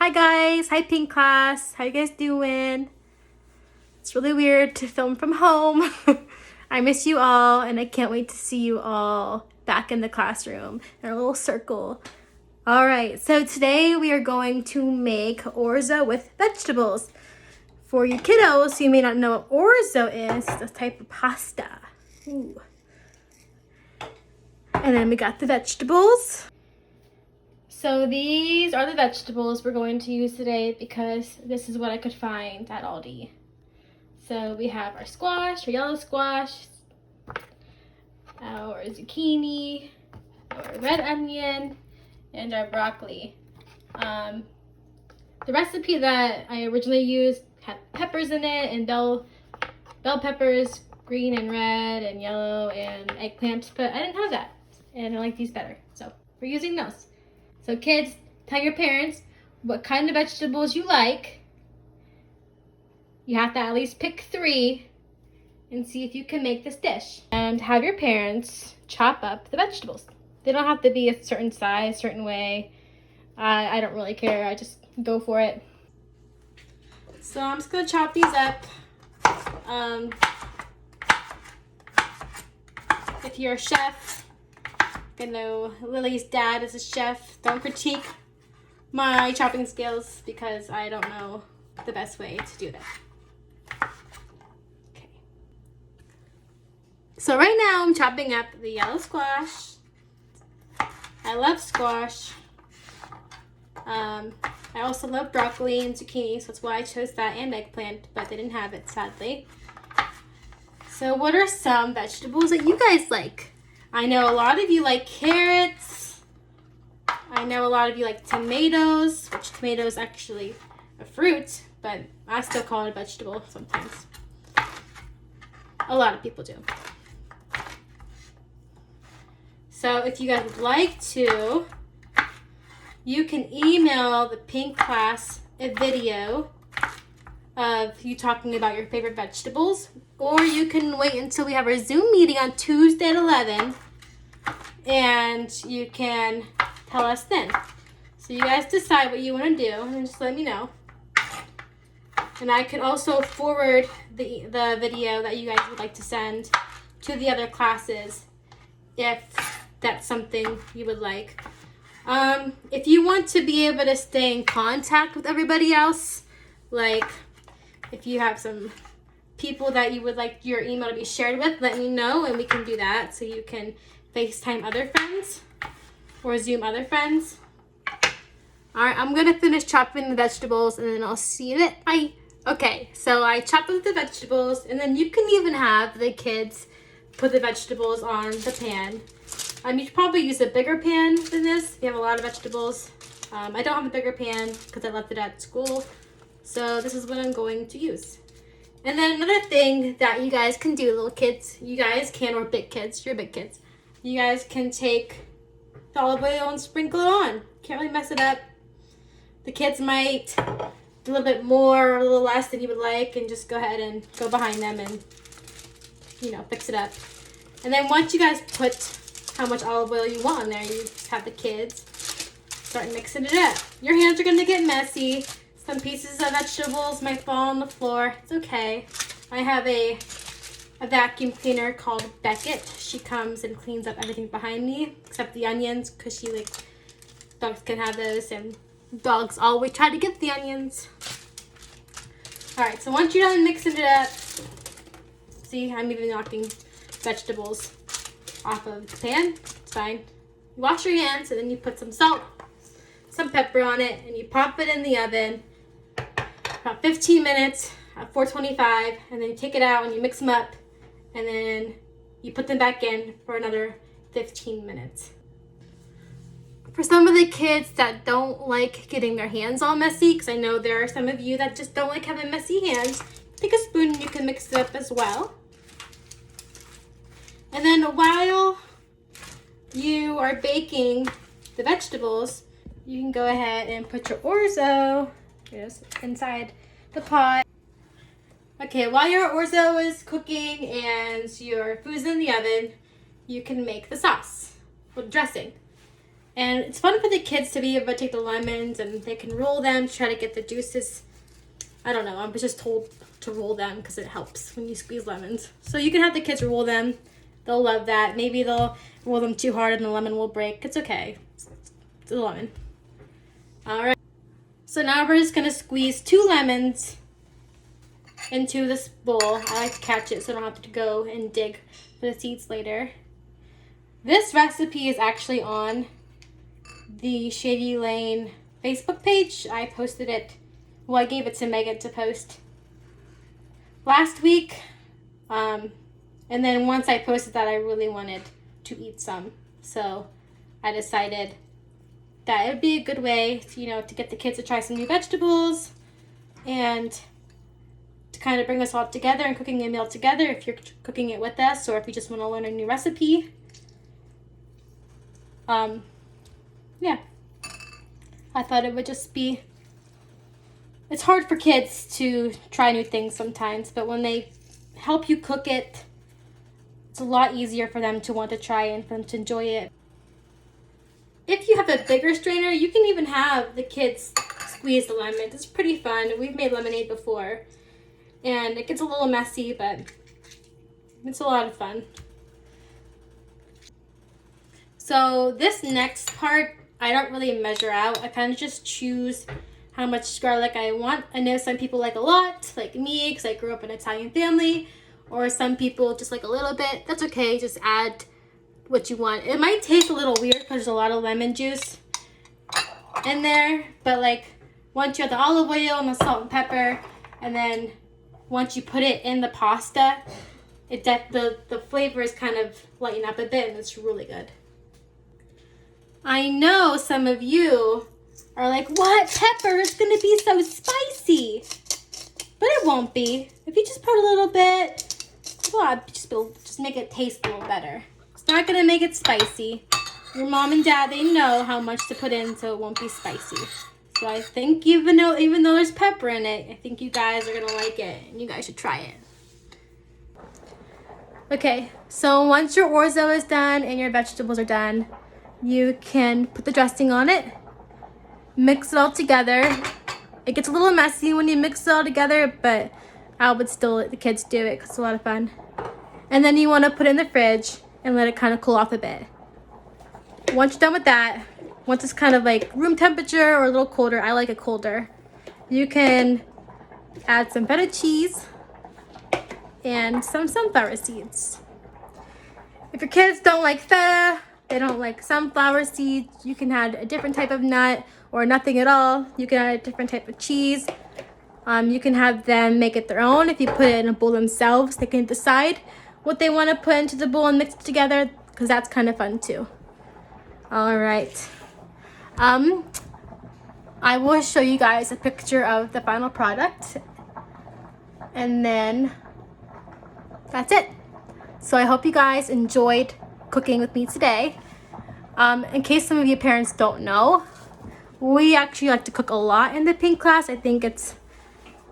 Hi guys, hi Pink class, how you guys doing? It's really weird to film from home. I miss you all and I can't wait to see you all back in the classroom in a little circle. All right, so today we are going to make orzo with vegetables. For you kiddos who may not know what orzo is, it's a type of pasta. Ooh. And then we got the vegetables. So these are the vegetables we're going to use today because this is what I could find at Aldi. So we have our squash, our yellow squash, our zucchini, our red onion, and our broccoli. The recipe that I originally used had peppers in it and bell peppers, green and red and yellow, and eggplant, but I didn't have that and I like these better. So we're using those. So kids, tell your parents what kind of vegetables you like. You have to at least pick 3 and see if you can make this dish. And have your parents chop up the vegetables. They don't have to be a certain size, certain way. I don't really care. I just go for it. So I'm just going to chop these up. If you're a chef, I know Lily's dad is a chef. Don't critique my chopping skills because I don't know the best way to do that. Okay. So right now I'm chopping up the yellow squash. I love squash. I also love broccoli and zucchini, so that's why I chose that, and eggplant, but they didn't have it, sadly. So what are some vegetables that you guys like? I know a lot of you like carrots. I know a lot of you like tomatoes, which tomato is actually a fruit, but I still call it a vegetable sometimes. A lot of people do. So if you guys would like to, you can email the Pink class a video of you talking about your favorite vegetables, or you can wait until we have our Zoom meeting on Tuesday at 11 and you can tell us then. So you guys decide what you want to do and then just let me know. And I could also forward the video that you guys would like to send to the other classes if that's something you would like. If you want to be able to stay in contact with everybody else, like if you have some people that you would like your email to be shared with, let me know and we can do that so you can FaceTime other friends or Zoom other friends. All right, I'm gonna finish chopping the vegetables and then I'll see you then. Bye. Okay, so I chopped up the vegetables and then you can even have the kids put the vegetables on the pan. You should probably use a bigger pan than this if you have a lot of vegetables. I don't have a bigger pan because I left it at school. So this is what I'm going to use. And then another thing that you guys can do, little kids, you guys can, or big kids, you're big kids, you guys can take the olive oil and sprinkle it on. Can't really mess it up. The kids might do a little bit more or a little less than you would like, and just go ahead and go behind them and, you know, fix it up. And then once you guys put how much olive oil you want on there, you just have the kids start mixing it up. Your hands are gonna get messy. Some pieces of vegetables might fall on the floor. It's okay. I have a vacuum cleaner called Beckett. She comes and cleans up everything behind me, except the onions, because she dogs can have those, and dogs always try to get the onions. All right, so once you're done mixing it up, see, I'm even knocking vegetables off of the pan. It's fine. You wash your hands and then you put some salt, some pepper on it, and you pop it in the oven about 15 minutes at 425, and then you take it out and you mix them up, and then you put them back in for another 15 minutes. For some of the kids that don't like getting their hands all messy, because I know there are some of you that just don't like having messy hands, take a spoon and you can mix it up as well. And then while you are baking the vegetables, you can go ahead and put your orzo inside the pot. Okay, while your orzo is cooking and your food's in the oven, you can make the sauce or dressing. And it's fun for the kids to be able to take the lemons and they can roll them to try to get the juices. I don't know, I was just told to roll them because it helps when you squeeze lemons. So you can have the kids roll them. They'll love that. Maybe they'll roll them too hard and the lemon will break. It's okay. It's a lemon. All right. So now we're just gonna squeeze 2 lemons into this bowl. I like to catch it so I don't have to go and dig for the seeds later. This recipe is actually on the Shady Lane Facebook page. I posted it, well, I gave it to Megan to post last week. And then once I posted that, I really wanted to eat some. So I decided that it would be a good way to, to get the kids to try some new vegetables and to kind of bring us all together and cooking a meal together if you're cooking it with us or if you just want to learn a new recipe. Yeah. I thought it would just be, it's hard for kids to try new things sometimes, but when they help you cook it, it's a lot easier for them to want to try and for them to enjoy it. If you have a bigger strainer, you can even have the kids squeeze the lemons. It's pretty fun. We've made lemonade before, and it gets a little messy, but it's a lot of fun. So this next part, I don't really measure out. I kind of just choose how much garlic I want. I know some people like a lot, like me, because I grew up in an Italian family, or some people just like a little bit. That's okay, just add what you want. It might taste a little weird because there's a lot of lemon juice in there, but like once you have the olive oil and the salt and pepper, and then once you put it in the pasta, the flavors kind of lighten up a bit and it's really good. I know some of you are like, what? Pepper is gonna be so spicy. But it won't be. If you just put a little bit, well, just make it taste a little better. It's not gonna make it spicy. Your mom and dad, they know how much to put in so it won't be spicy. So I think even though there's pepper in it, I think you guys are gonna like it and you guys should try it. Okay, so once your orzo is done and your vegetables are done, you can put the dressing on it, mix it all together. It gets a little messy when you mix it all together, but I would still let the kids do it because it's a lot of fun. And then you want to put it in the fridge and let it kind of cool off a bit. Once you're done with that, once it's kind of like room temperature or a little colder, I like it colder, you can add some feta cheese and some sunflower seeds. If your kids don't like feta, they don't like sunflower seeds, you can add a different type of nut or nothing at all. You can add a different type of cheese. You can have them make it their own. If you put it in a bowl themselves, they can decide what they want to put into the bowl and mix it together, because that's kind of fun too. All right. I will show you guys a picture of the final product, and then that's it. So I hope you guys enjoyed cooking with me today. In case some of you parents don't know, we actually like to cook a lot in the Pink class. I think it's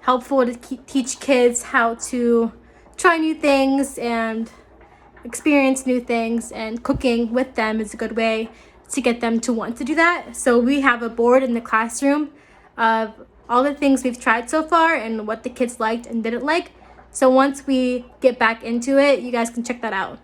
helpful to teach kids how to try new things and experience new things, and cooking with them is a good way to get them to want to do that. So we have a board in the classroom of all the things we've tried so far and what the kids liked and didn't like. So once we get back into it, you guys can check that out.